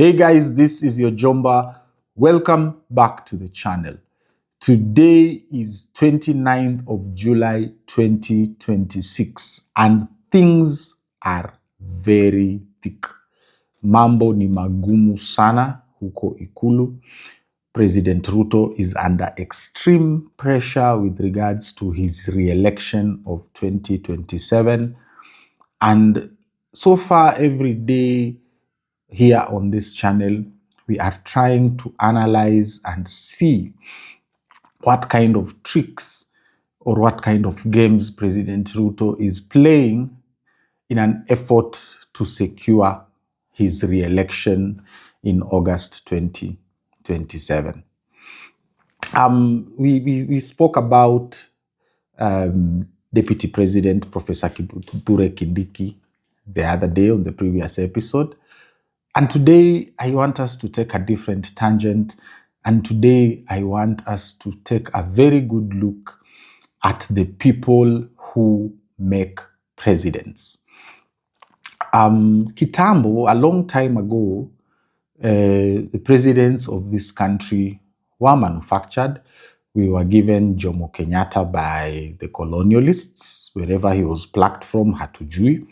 Hey guys, this is your Jomba. Welcome back to the channel. Today is 29th of July 2026 and things are very thick. Mambo ni magumu sana huko Ikulu. President Ruto is under extreme pressure with regards to his re-election of 2027. And so far every day here on this channel, we are trying to analyze and see what kind of tricks or what kind of games President Ruto is playing in an effort to secure his re-election in August 2027. We spoke about Deputy President Professor Kithure Kindiki the other day on the previous episode. And today, I want us to take a different tangent. And today, I want us to take a very good look at the people who make presidents. Kitambo, a long time ago, the presidents of this country were manufactured. We were given Jomo Kenyatta by the colonialists. Wherever he was plucked from, hatujui.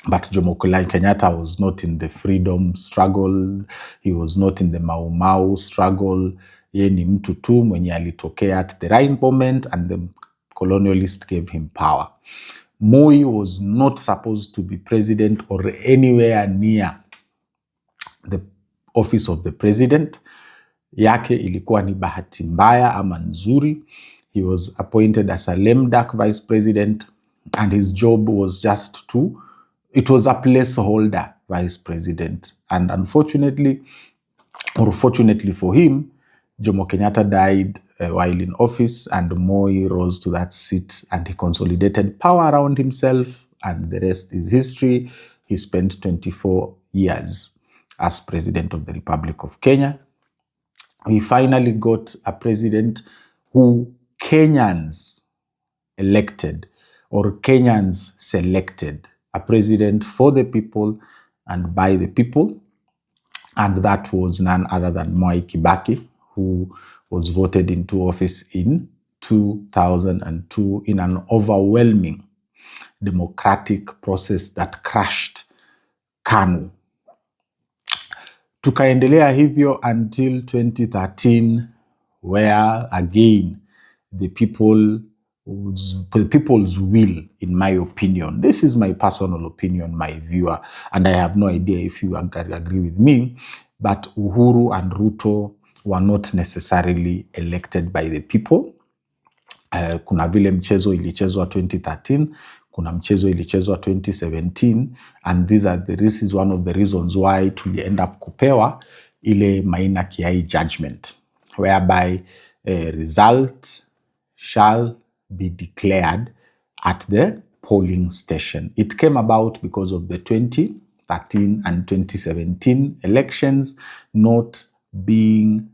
But Jomo Kenyatta was not in the freedom struggle. He was not in the Mau Mau struggle. Ye ni mtu tu mwenye alitokea at the right moment and the colonialists gave him power. Moi was not supposed to be president or anywhere near the office of the president. Yake ilikuwa ni bahati mbaya ama nzuri. He was appointed as a lame duck vice president and his job was just to it was a placeholder vice president. And unfortunately, or fortunately for him, Jomo Kenyatta died while in office and Moi rose to that seat and he consolidated power around himself and the rest is history. He spent 24 years as president of the Republic of Kenya. We finally got a president who Kenyans elected or Kenyans selected. A president for the people and by the people. And that was none other than Mwai Kibaki, who was voted into office in 2002 in an overwhelming democratic process that crushed KANU. Tukaendelea hivyo until 2013, where again the people's will, in my opinion. This is my personal opinion, my viewer, and I have no idea if you agree with me, but Uhuru and Ruto were not necessarily elected by the people. Kuna vile mchezo ilichezwa 2013, kuna mchezo ilichezwa 2017, and this is one of the reasons why we end up kupewa ile Maina Kiai judgment, whereby result shall be declared at the polling station. It came about because of the 2013 and 2017 elections not being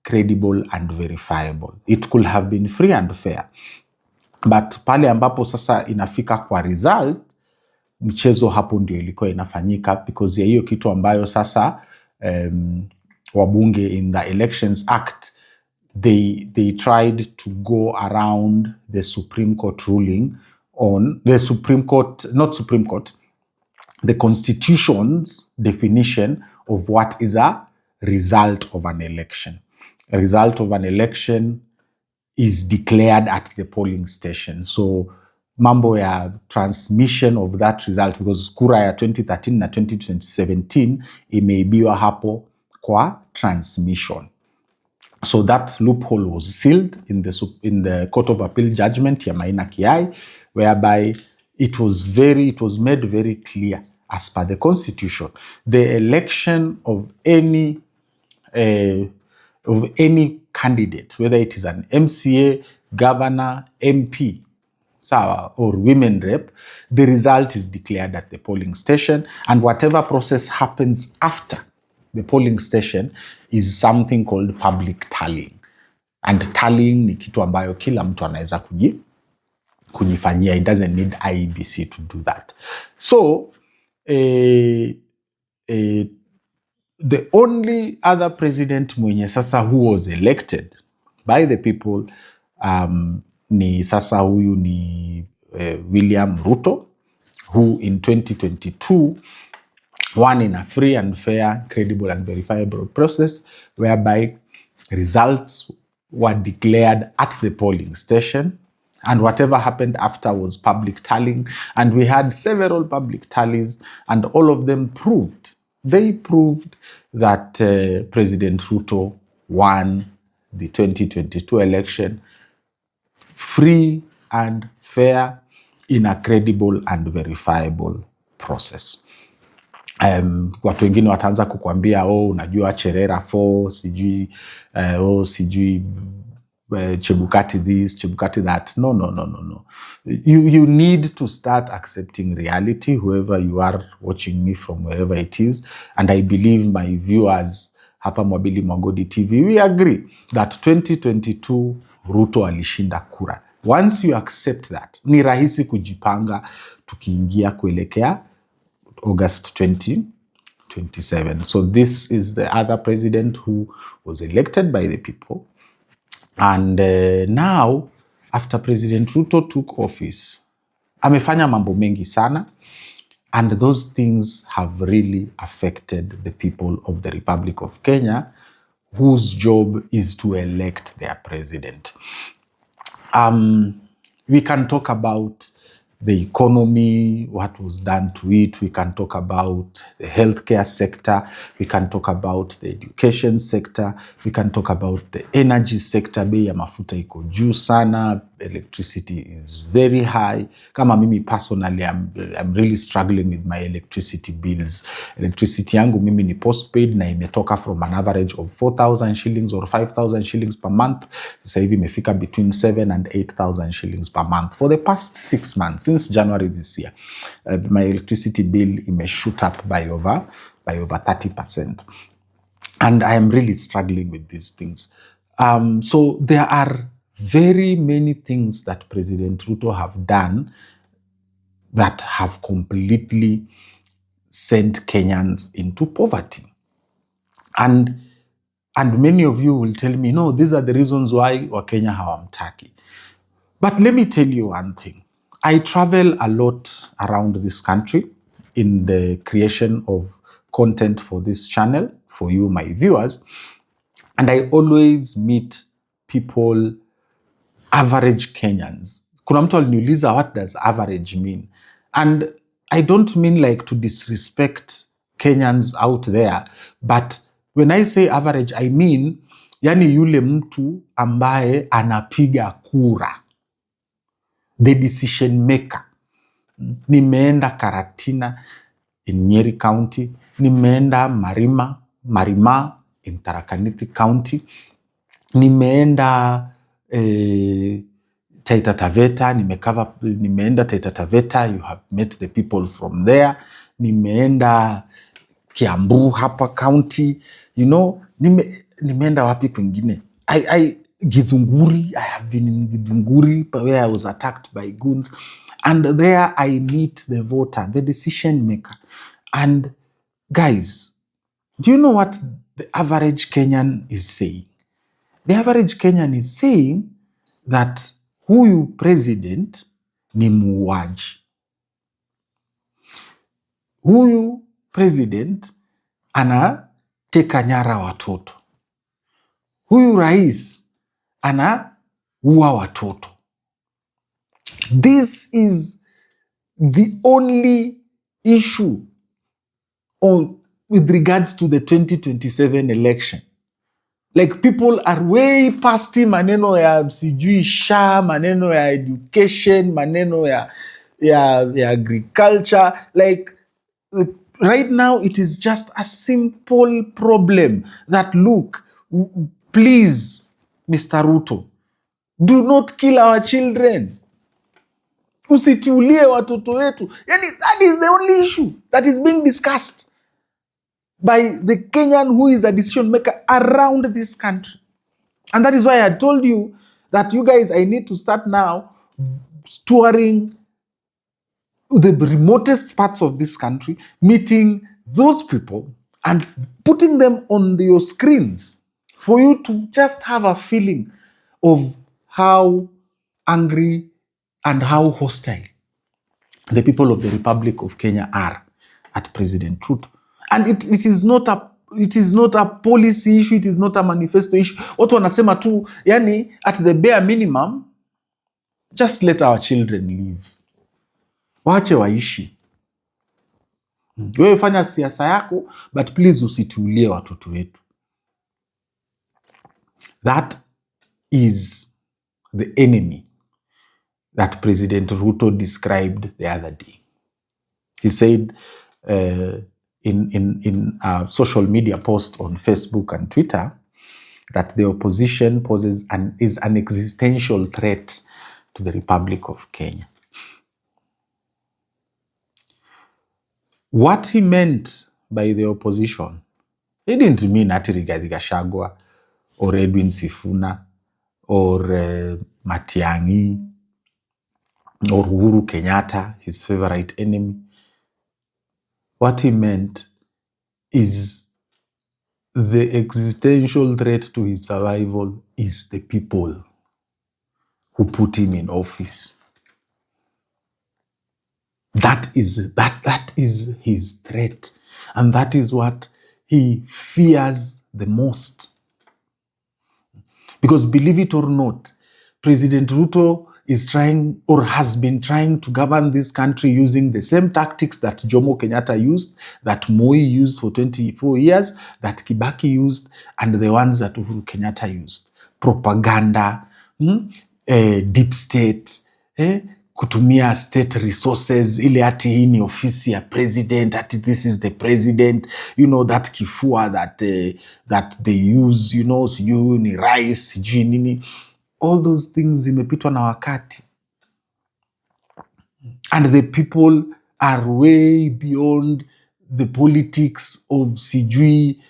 credible and verifiable. It could have been free and fair. But pale ambapo sasa inafika kwa result, mchezo hapo ndio ilikuwa inafanyika because ya hiyo kitu ambayo sasa wabunge in the Elections Act they tried to go around the Supreme Court ruling on the the Constitution's definition of what is a result of an election. A result of an election is declared at the polling station. So mambo ya transmission of that result, because kura ya 2013 na 2017 imeibiwa hapo kwa transmission. So that loophole was sealed in the Court of Appeal judgment ya Maina Kiai, whereby it was made very clear as per the Constitution, the election of any candidate, whether it is an MCA, governor, MP, or women rep, the result is declared at the polling station, and whatever process happens after the polling station is something called public tallying. And tallying ni kitu ambayo kila mtu anaweza kujifanyia. It doesn't need IEBC to do that. So, The only other president mwenye sasa who was elected by the people ni sasa huyu ni William Ruto, who in 2022 won in a free and fair, credible and verifiable process whereby results were declared at the polling station, and whatever happened after was public tallying. And we had several public tallies, and all of them proved that President Ruto won the 2022 election free and fair in a credible and verifiable process. Watu wengine wataanza kukwambia unajua Cherera 4 sijui Chebukati this, Chebukati that. No. You need to start accepting reality, whoever you are watching me from, wherever it is. And I believe my viewers hapa Mwabili Mwagodi TV, we agree that 2022 Ruto alishinda kura. Once you accept that, ni rahisi kujipanga tukiingia kuelekea August 2027. So this is the other president who was elected by the people. And now, after President Ruto took office, amefanya mambo mengi sana. And those things have really affected the people of the Republic of Kenya, whose job is to elect their president. We can talk about the economy, what was done to it. We can talk about the healthcare sector. We can talk about the education sector. We can talk about the energy sector. Bei ya mafuta iko juu sana. Electricity is very high. Kama mimi personally, I'm really struggling with my electricity bills. Electricity yangu mimi ni postpaid na imetoka from an average of 4,000 shillings or 5,000 shillings per month. Sasa hivi imefika between 7 and 8,000 shillings per month for the past 6 months. Since January this year, my electricity bill may shoot up by over 30%. And I am really struggling with these things. So there are very many things that President Ruto have done that have completely sent Kenyans into poverty. And many of you will tell me, no, these are the reasons why Wakenya hawamtaki. But let me tell you one thing. I travel a lot around this country in the creation of content for this channel, for you, my viewers. And I always meet people, average Kenyans. Kuna mtu aliniuliza, what does average mean? And I don't mean like to disrespect Kenyans out there, but when I say average, I mean, yani yule mtu ambaye anapiga kura, the decision maker. Nimeenda Karatina in Nyeri County, nimeenda Marima in Tharaka County, nimeenda Taita Taveta, nimeenda Taita Taveta, you have met the people from there. Nimeenda Kiambu hapa county, you know, nimeenda wapi kwingine. Githunguri, I have been in Githunguri where I was attacked by goons. And there I meet the voter, the decision maker. And guys, do you know what the average Kenyan is saying? The average Kenyan is saying that huyu president ni muuaji. Huyu president anateka nyara watoto. Huyu rais anaua watoto. This is the only issue with regards to the 2027 election. Like, people are way past maneno ya sijui SHA, maneno ya education, maneno ya agriculture. Like, right now it is just a simple problem that, look, please, Mr. Ruto, do not kill our children. Usitulie watoto wetu. Yani, that is the only issue that is being discussed by the Kenyan who is a decision maker around this country. And that is why I told you that, you guys, I need to start now touring the remotest parts of this country, meeting those people and putting them on your screens for you to just have a feeling of how angry and how hostile the people of the Republic of Kenya are at President Ruto. And it is not a policy issue, it is not a manifesto issue. Watu wanasema tu, yani at the bare minimum, just let our children live. Waache waishi. Wewe fanya siasa yako, but please usitulie watoto wetu. That is the enemy that President Ruto described the other day. He said in a social media post on Facebook and Twitter that the opposition is an existential threat to the Republic of Kenya. What he meant by the opposition, he didn't mean Rigathi Gachagua or Edwin Sifuna or Matiang'i or Uhuru Kenyatta, his favorite enemy. What he meant is the existential threat to his survival is the people who put him in office. That is his threat, and that is what he fears the most. Because believe it or not, President Ruto is trying or has been trying to govern this country using the same tactics that Jomo Kenyatta used, that Moi used for 24 years, that Kibaki used, and the ones that Uhuru Kenyatta used. Propaganda, deep state, kutumia state resources, ile ati hii ni ofisi ya president, ati this is the president, that kifua that they use, sijui ni rice, sijui nini. All those things zimepitwa na wakati. And the people are way beyond the politics of sijui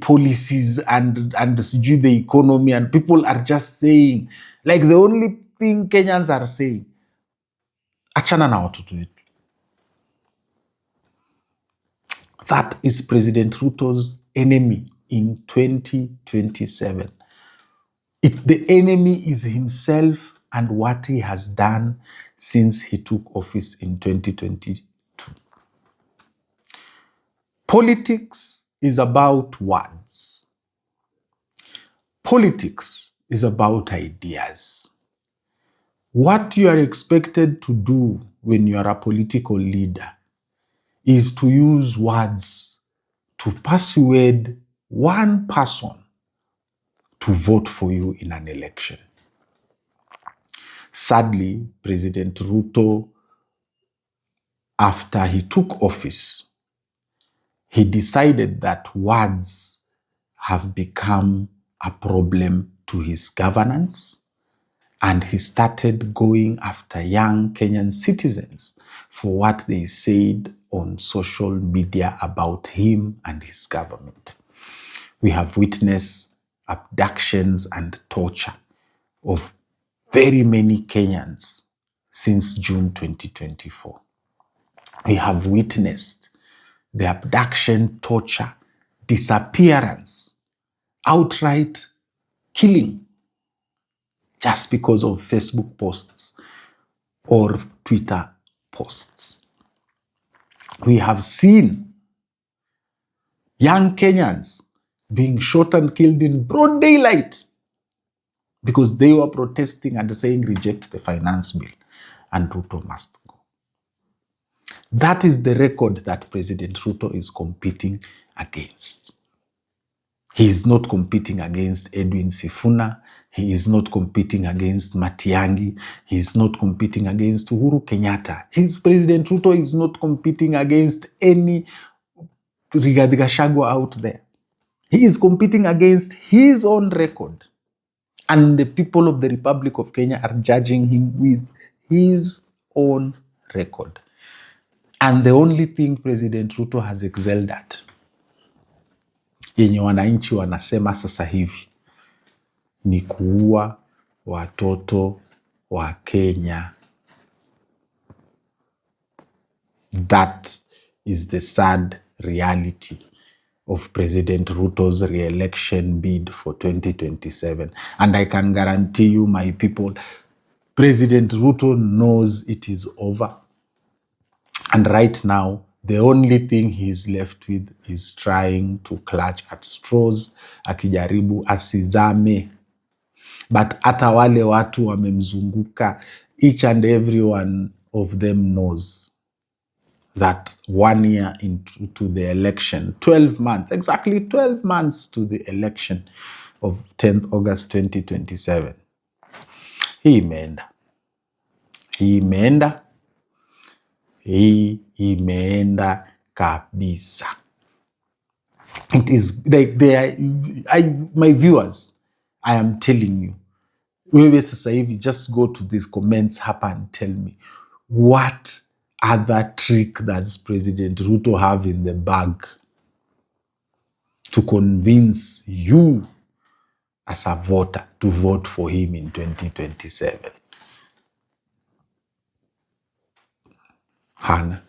policies and sijui the economy, and people are just saying, like the only thing Kenyans are saying, achana na watoto wetu. That is President Ruto's enemy in 2027. The enemy is himself and what he has done since he took office in 2022. Politics is about words. Politics is about ideas. What you are expected to do when you are a political leader is to use words to persuade one person to vote for you in an election. Sadly, President Ruto, after he took office, he decided that words have become a problem to his governance, and he started going after young Kenyan citizens for what they said on social media about him and his government. We have witnessed abductions and torture of very many Kenyans since June 2024. We have witnessed the abduction, torture, disappearance, outright killing just because of Facebook posts or Twitter posts. We have seen young Kenyans being shot and killed in broad daylight because they were protesting and saying reject the finance bill and Ruto must go. That is the record that President Ruto is competing against. He is not competing against Edwin Sifuna. He is not competing against Matiang'i. He is not competing against Uhuru Kenyatta. President Ruto is not competing against any Rigathi Gachagua out there. He is competing against his own record. And the people of the Republic of Kenya are judging him with his own record. And the only thing President Ruto has excelled at, yenye wananchi wanasema sasa hivi, ni kuua watoto wa Kenya. That is the sad reality of President Ruto's re-election bid for 2027. And I can guarantee you, my people, President Ruto knows it is over. And right now, the only thing he's left with is trying to clutch at straws, akijaribu asizame. But hata wale watu wamemzunguka, each and every one of them knows that 1 year into the election, 12 months, exactly 12 months to the election of 10th August 2027, hii imeenda kabisa. It is like my viewers, I am telling you, wewe sasa hivi, just go to these comments hapa and tell me, what other trick does President Ruto have in the bag to convince you as a voter to vote for him in 2027? Hana.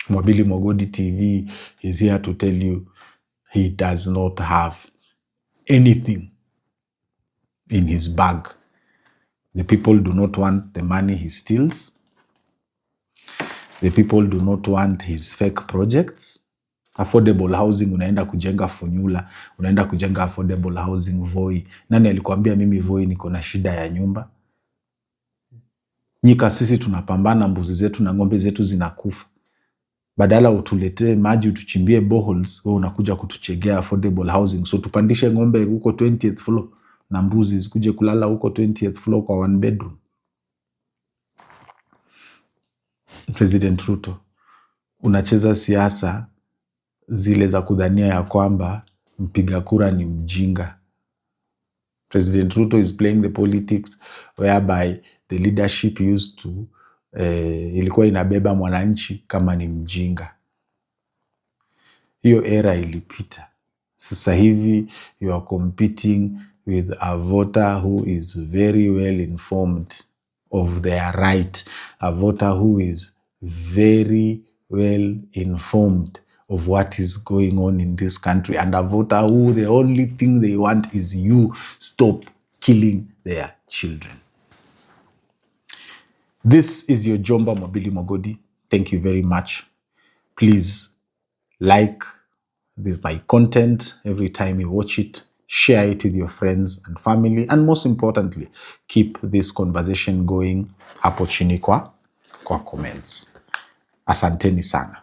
Mwabili Mogodi TV is here to tell you he does not have anything in his bag. The people do not want the money he steals. The people do not want his fake projects. Affordable housing, unaenda kujenga Funyula, unaenda kujenga affordable housing Voi. Nani alikuambia mimi Voi niko na shida ya nyumba? Nyika sisi tunapambana, mbuzi zetu na ng'ombe zetu zinakufa. Badala utuletee maji utuchimbie boreholes, wewe unakuja kutuchegea affordable housing. So tupandishe ng'ombe huko 20th floor na mbuzi zikuje kulala huko 20th floor kwa 1 bedroom. President Ruto, unacheza siasa zile za kudhania ya kwamba mpiga kura ni mjinga. President Ruto is playing the politics whereby the leadership used to ilikuwa inabeba mwananchi kama ni mjinga. Hiyo era ilipita. Sasa hivi you are competing with a voter who is very well informed of their right, a voter who is very well informed of what is going on in this country, and a voter who the only thing they want is you stop killing their children. This is your Jomba Mwabili Mogodi. Thank you very much. Please like my content every time you watch it. Share it with your friends and family. And most importantly, keep this conversation going hapo chini kwa comments. Asanteni sana.